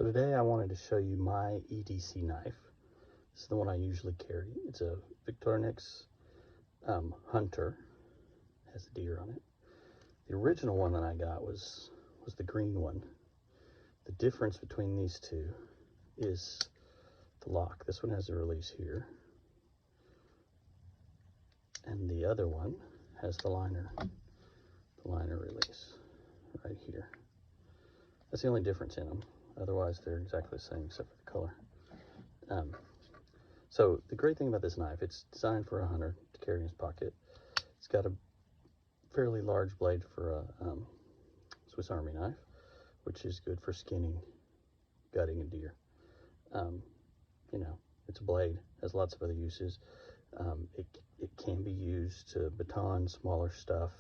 So today I wanted to show you my EDC knife. This is the one I usually carry. It's a Victorinox Hunter. It has a deer on it. The original one that I got was the green one. The difference between these two is the lock. This one has a release here, and the other one has the liner release right here. That's the only difference in them. Otherwise, they're exactly the same except for the color. So the great thing about this knife, it's designed for a hunter to carry in his pocket. It's got a fairly large blade for a Swiss Army knife, which is good for skinning, gutting a deer. You know, it's a blade, has lots of other uses. It can be used to baton smaller stuff,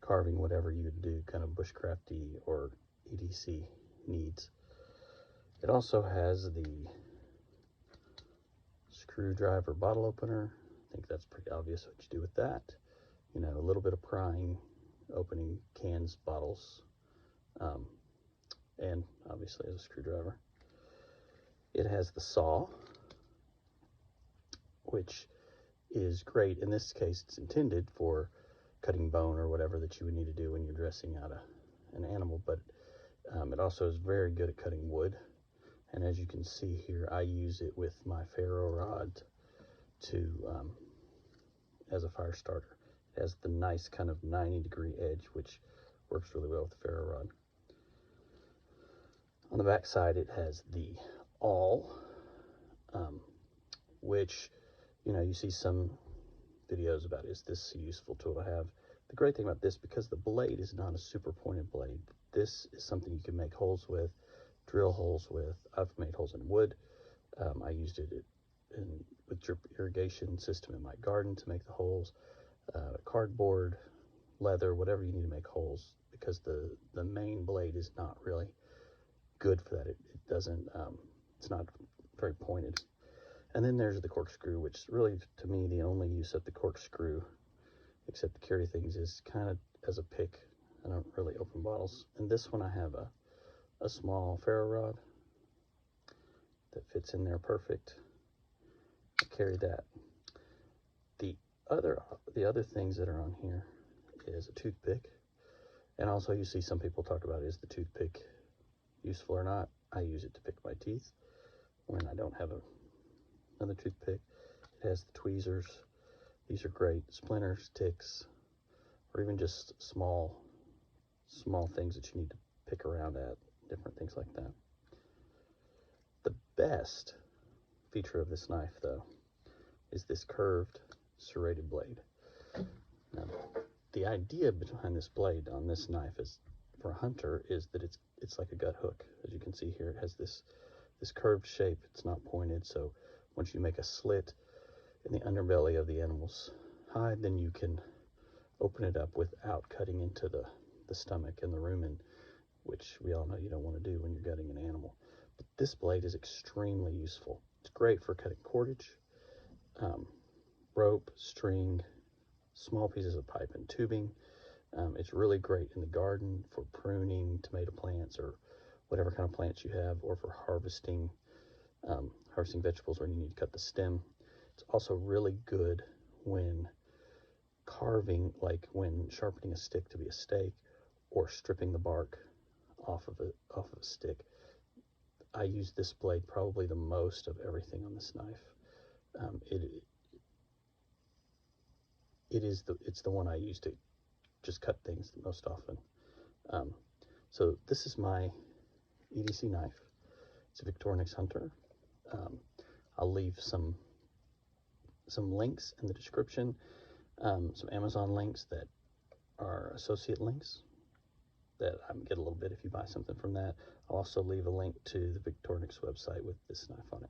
carving whatever you would do, kind of bushcrafty or EDC needs. It also has the screwdriver bottle opener. I think that's pretty obvious what you do with that. You know, a little bit of prying, opening cans, bottles, and obviously as a screwdriver. It has the saw, which is great. In this case, it's intended for cutting bone or whatever that you would need to do when you're dressing out an animal, but it also is very good at cutting wood. And as you can see here, I use it with my ferro rod as a fire starter. It has the nice kind of 90-degree edge, which works really well with the ferro rod. On the back side, it has the awl, which, you know, you see some videos about, is this a useful tool to have? The great thing about this, because the blade is not a super pointed blade, this is something you can make holes with, drill holes with. I've made holes in wood. I used it with drip irrigation system in my garden to make the holes. Cardboard, leather, whatever you need to make holes, because the main blade is not really good for that. It doesn't, it's not very pointed. And then there's the corkscrew, which really, to me, the only use of the corkscrew, except to carry things, is kind of as a pick. I don't really open bottles. And this one, I have a small ferro rod that fits in there perfect. I carry that. The other things that are on here is a toothpick. And also, you see some people talk about, is the toothpick useful or not? I use it to pick my teeth when I don't have another toothpick. It has the tweezers. These are great. Splinters, ticks, or even just small things that you need to pick around at, different things like that. The best feature of this knife, though, is this curved serrated blade. Now, the idea behind this blade on this knife is, for a hunter, is that it's like a gut hook. As you can see here, it has this curved shape. It's not pointed, so once you make a slit in the underbelly of the animal's hide, then you can open it up without cutting into the stomach and the rumen, which we all know you don't want to do when you're gutting an animal. But this blade is extremely useful. It's great for cutting cordage, rope, string, small pieces of pipe and tubing. It's really great in the garden for pruning tomato plants or whatever kind of plants you have, or for harvesting vegetables when you need to cut the stem. It's also really good when carving, like when sharpening a stick to be a stake, or stripping the bark off of a stick. I use this blade probably the most of everything on this knife. It's the one I use to just cut things the most often. So this is my EDC knife. It's a Victorinox Hunter. I'll leave some links in the description, some Amazon links that are associate links that I get a little bit if you buy something from that. I'll also leave a link to the Victorinox website with this knife on it.